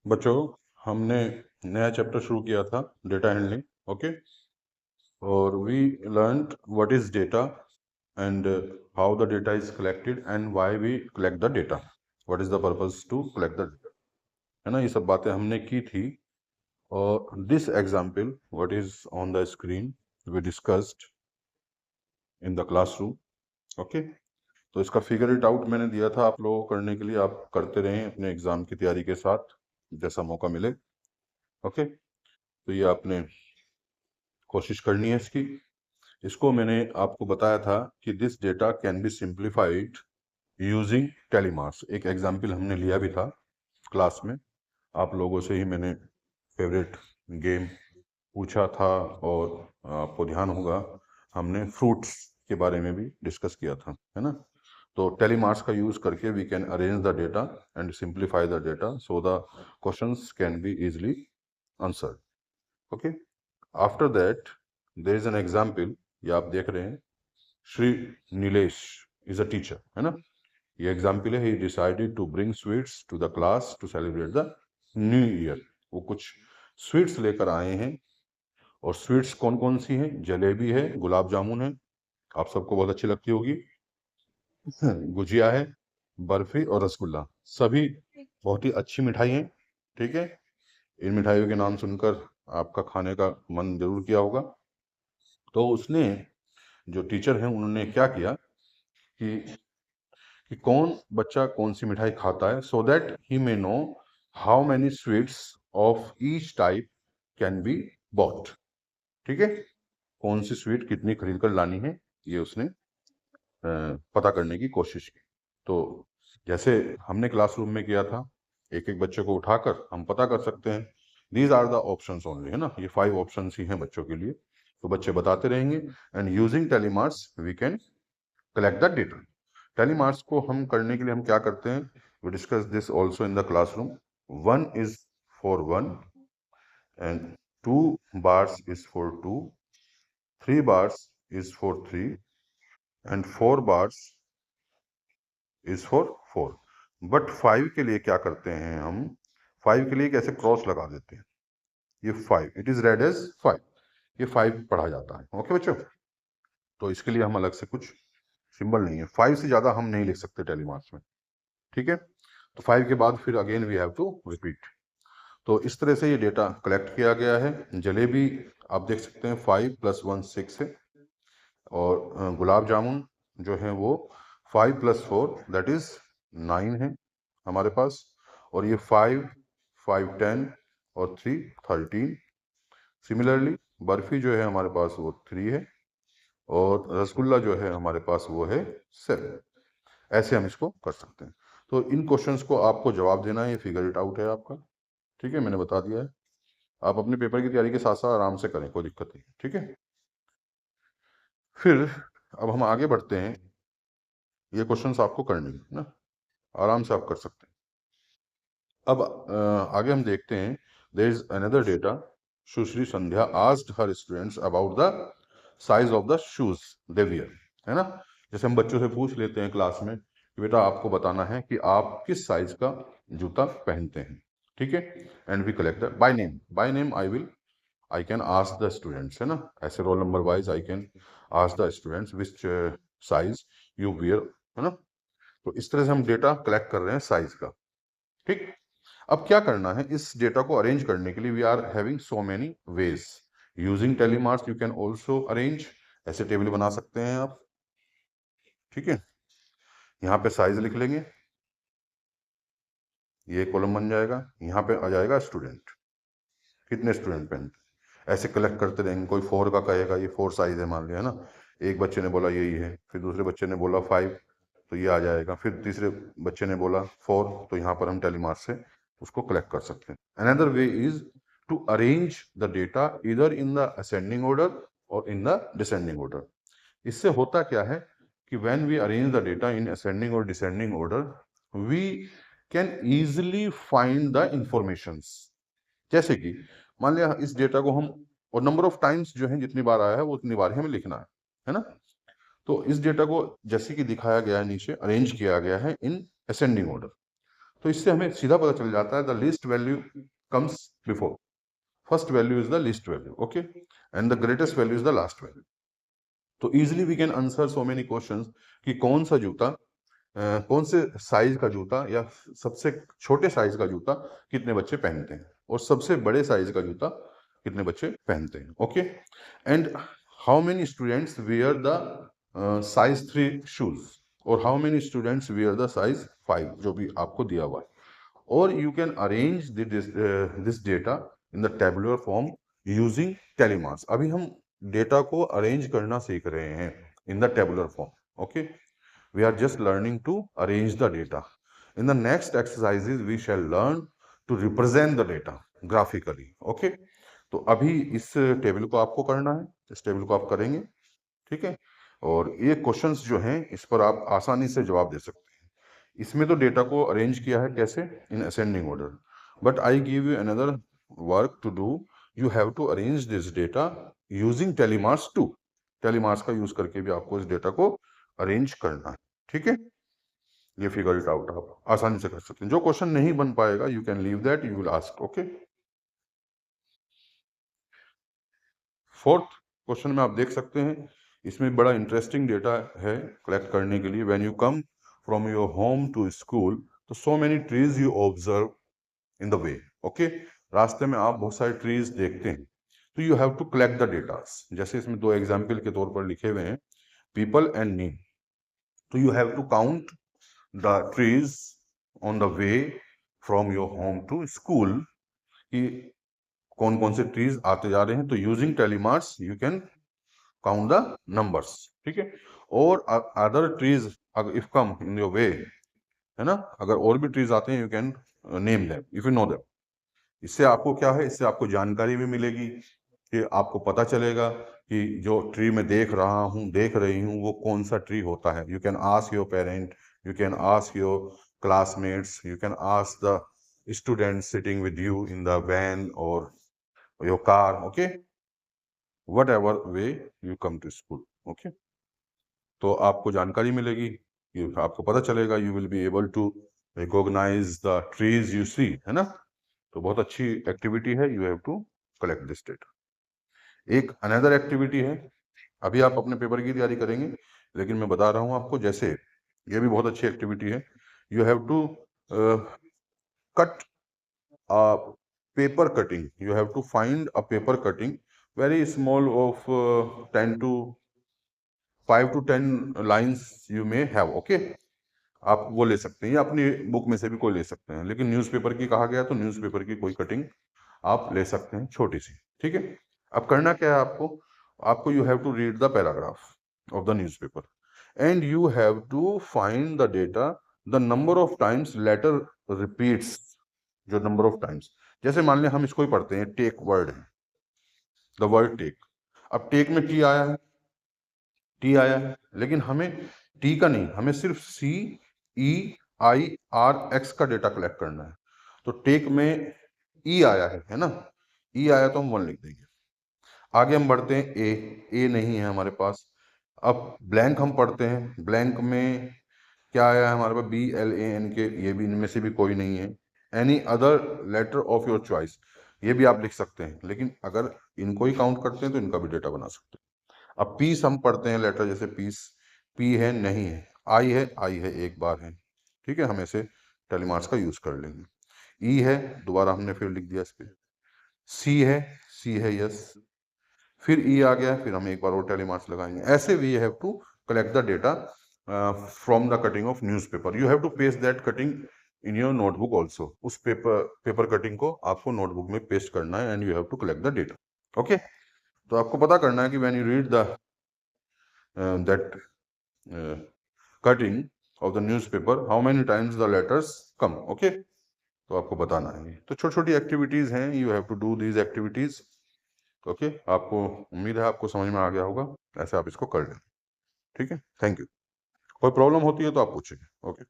बच्चों, हमने नया चैप्टर शुरू किया था, डेटा हैंडलिंग। ओके, और we learned what is data and how the data is collected and why we collect the data, what is the purpose to collect the data, है ना। ये सब बातें हमने की थी। और this example what is on the screen we discussed in the classroom. Okay, तो इसका फिगर इट आउट मैंने दिया था आप लोगों को करने के लिए, आप करते रहें अपने एग्जाम की तैयारी के साथ जैसा मौका मिले। ओके, तो ये आपने कोशिश करनी है इसकी। इसको मैंने आपको बताया था कि this data can be simplified using tally marks. एक एग्जाम्पल हमने लिया भी था क्लास में, आप लोगों से ही मैंने फेवरेट गेम पूछा था, और आपको ध्यान होगा हमने फ्रूट्स के बारे में भी डिस्कस किया था, है ना। तो टेलीमार्स का यूज करके we can arrange the data and simplify the data so the questions can be easily answered. Okay, after that there is an example, ये आप देख रहे हैं, Shri Nilesh is a teacher, है ना। ये एग्जाम्पल है, he decided to bring sweets to the class to celebrate the new year. वो कुछ स्वीट्स लेकर आए हैं, और स्वीट्स कौन कौन सी हैं? जलेबी है, गुलाब जामुन है, आप सबको बहुत अच्छी लगती होगी, गुजिया है, बर्फी और रसगुल्ला, सभी बहुत ही अच्छी मिठाई हैं। ठीक है, इन मिठाइयों के नाम सुनकर आपका खाने का मन जरूर किया होगा। तो उसने, जो टीचर हैं, उन्होंने क्या किया कि कौन बच्चा कौन सी मिठाई खाता है, so that he may know how many sweets of each type can be bought. ठीक है, कौन सी स्वीट कितनी खरीद कर लानी है, ये उसने पता करने की कोशिश की। तो जैसे हमने क्लासरूम में किया था, एक एक बच्चे को उठाकर हम पता कर सकते हैं। These are the options only, है ना, ये 5 ऑप्शंस ही हैं बच्चों के लिए। तो बच्चे बताते रहेंगे, and using tally marks we can collect the data. Tally marks को हम करने के लिए हम क्या करते हैं, we discuss this also in the classroom. 1 is for 1 and 2 bars is for 2, 3 bars is for 3 and 4 bars is for 4। But 5 के लिए क्या करते हैं हम, 5 के लिए कैसे क्रॉस लगा देते हैं, ये 5 इट इज रेड एज 5, ये 5 पढ़ा जाता है। ओके बच्चों, तो इसके लिए हम अलग से कुछ सिंबल नहीं है, 5 से ज्यादा हम नहीं लिख सकते टेलीमार्क्स में। ठीक है, तो 5 के बाद फिर again we have to repeat. तो इस तरह से ये डेटा कलेक्ट किया गया है। जलेबी आप देख सकते हैं 5 + 1 6 है, और गुलाब जामुन जो है वो 5 + 4 दैट इज 9 है हमारे पास, और ये 5 5 10 और 3 13। सिमिलरली बर्फी जो है हमारे पास वो 3 है, और रसगुल्ला जो है हमारे पास वो है 7। ऐसे हम इसको कर सकते हैं। तो इन क्वेश्चंस को आपको जवाब देना है, ये फिगर इट आउट है आपका। ठीक है, मैंने बता दिया है, आप अपने पेपर की तैयारी के साथ साथ आराम से करें, कोई दिक्कत नहीं। ठीक है, फिर अब हम आगे बढ़ते हैं। ये क्वेश्चंस आपको करने हैं ना, आराम से आप कर सकते हैं। अब आगे हम देखते हैं, there is another data. Sushri Sandhya asked her students about the size of the shoes they wear, है ना। जैसे हम बच्चों से पूछ लेते हैं क्लास में कि बेटा आपको बताना है कि आप किस साइज का जूता पहनते हैं। ठीक है, and we collect by name, by name I can ask the students, है ना, ऐसे roll number wise I can ask the students which size you wear, है ना। तो इस तरह से हम डेटा कलेक्ट कर रहे हैं साइज का। ठीक, अब क्या करना है, इस डेटा को अरेंज करने के लिए we are having so many ways. Using tally marks you can also arrange, ऐसे टेबल बना सकते हैं आप। ठीक है, यहाँ पे साइज लिख लेंगे, ये कॉलम बन जाएगा, यहाँ पे आ जाएगा स्टूडेंट, कितने स्टूडेंट पहनते हैं। ऐसे कलेक्ट करते रहेंगे, कोई 4 का कहेगा, ये 4 साइज है मान लिया, है ना। एक बच्चे ने बोला यही है, फिर दूसरे बच्चे ने बोला 5, तो ये आ जाएगा, फिर तीसरे बच्चे ने बोला 4, तो यहाँ पर हम टेलीमार्स से उसको कलेक्ट कर सकते हैं। Another way is to arrange the data इधर इन द असेंडिंग ऑर्डर और इन द डिसेंडिंग ऑर्डर। इससे होता क्या है कि when we arrange the data in ascending और descending order we can easily find the informations. जैसे कि मान लिया इस डेटा को हम, और नंबर ऑफ टाइम्स जो है जितनी बार आया है वो उतनी बार ही हमें लिखना है ना। तो इस डेटा को जैसे कि दिखाया गया है नीचे, अरेंज किया गया है इन असेंडिंग ऑर्डर। तो इससे हमें सीधा पता चल जाता है the least value comes before, first value is the least value, okay, and the greatest value is the last value. तो easily we can answer so many questions कि कौन सा जूता कौन से साइज का जूता या सबसे छोटे साइज का जूता कितने बच्चे पहनते हैं और सबसे बड़े साइज का जूता कितने बच्चे पहनते हैं, okay. And how many students wear the size 3 shoes और how many students wear the size 5, जो भी आपको दिया हुआ है। और you can arrange this data in the tabular form using tally marks. अभी हम डेटा को अरेंज करना सीख रहे हैं in the tabular form, okay. We are just learning to arrange the data. In the next exercises, we shall learn to represent the data graphically. Okay? तो अभी इस टेबल को आपको करना है, इस टेबल को आप करेंगे, ठीक है। और ये क्वेश्चंस जो हैं इस पर आप आसानी से जवाब दे सकते हैं। इसमें तो डेटा को अरेंज किया है कैसे, in ascending order, but I give you another work to do. You have to arrange this data using tally marks 2। Tally marks का यूज करके भी आपको इस डेटा को अरेंज करना है, ठीक है। ये फिगर इट आउट आप आसानी से कर सकते हैं। जो क्वेश्चन नहीं बन पाएगा you can leave that, you will ask, okay. Fourth question में आप देख सकते हैं, इसमें बड़ा इंटरेस्टिंग डेटा है कलेक्ट करने के लिए। When you come from your home to school, तो so many trees you observe in the way, okay. रास्ते में आप बहुत सारे ट्रीज देखते हैं, तो you have to collect the data. जैसे इसमें दो एग्जाम्पल के तौर पर लिखे हुए हैं, पीपल एंड नीम। तो you have to count the trees on the way from your home to school, कि कौन कौन से ट्रीज आते जा रहे हैं। तो using tally marks you can count the numbers, ठीक है। और other trees if come in your way, है ना, अगर और भी ट्रीज आते हैं you can name them if you know them. इससे आपको क्या है, इससे आपको जानकारी भी मिलेगी कि आपको पता चलेगा कि जो ट्री में देख रहा हूँ, देख रही हूँ, वो कौन सा ट्री होता है। You can ask your parent, you can ask your classmates, you can ask the students sitting with you in the van or your car, okay, whatever way you come to school, okay। तो आपको जानकारी मिलेगी, आपको पता चलेगा, you will be able to recognize the trees you see, है ना। तो बहुत अच्छी एक्टिविटी है, you have to collect this data। एक अनदर एक्टिविटी है, अभी आप अपने पेपर की तैयारी करेंगे, लेकिन मैं बता रहा हूं आपको, जैसे ये भी बहुत अच्छी एक्टिविटी है। You have to cut paper cutting, you have to find a paper cutting very small of 10 to 5 to 10 lines you may have, okay। आप वो ले सकते हैं या अपनी बुक में से भी कोई ले सकते हैं, लेकिन न्यूज़पेपर की कहा गया तो न्यूज़पेपर की कोई कटिंग आप ले सकते हैं, छोटी सी, ठीक है। अब करना क्या है आपको, आपको you have to read the paragraph of the newspaper and you have to find the data the number of times letter repeats, जो नंबर ऑफ टाइम्स, जैसे मान लें हम इसको ही पढ़ते हैं, टेक वर्ड है, द वर्ड टेक। अब टेक में टी आया है, टी आया है, लेकिन हमें टी का नहीं, हमें सिर्फ सी ई आई आर एक्स का डेटा कलेक्ट करना है। तो टेक में ई आया है ना, ई आया तो हम 1 लिख देंगे। आगे हम बढ़ते हैं, ए नहीं है हमारे पास। अब ब्लैंक हम पढ़ते हैं, ब्लैंक में क्या आया है हमारे पास, BLANK, ये भी इनमें से भी कोई नहीं है। Any other letter of your choice, ये भी आप लिख सकते हैं, लेकिन अगर इनको ही काउंट करते हैं तो इनका भी डेटा बना सकते हैं। अब पीस हम पढ़ते हैं, लेटर जैसे पीस, पी है नहीं है, आई है एक बार है, ठीक है, हम ऐसे टेलीमार्क्स का यूज कर लेंगे। ई है, दोबारा हमने फिर लिख दिया इस पे। सी है यस, फिर ई आ गया, फिर हम एक बार और टेलीमार्क्स लगाएंगे। ऐसे we have to collect the data from the cutting of newspaper. You have to paste that cutting in your notebook also. उस पेपर कटिंग को आपको नोटबुक में पेस्ट करना है and you have to collect the data, okay. तो आपको पता करना है कि when you read the that cutting of the newspaper, how many times the letters come, okay. तो आपको बताना है। तो छोटी छोटी एक्टिविटीज हैं, you have to do these activities, okay. आपको उम्मीद है आपको समझ में आ गया होगा, ऐसे आप इसको कर लें, ठीक है। Thank you. कोई प्रॉब्लम होती है तो आप पूछेंगे, ओके।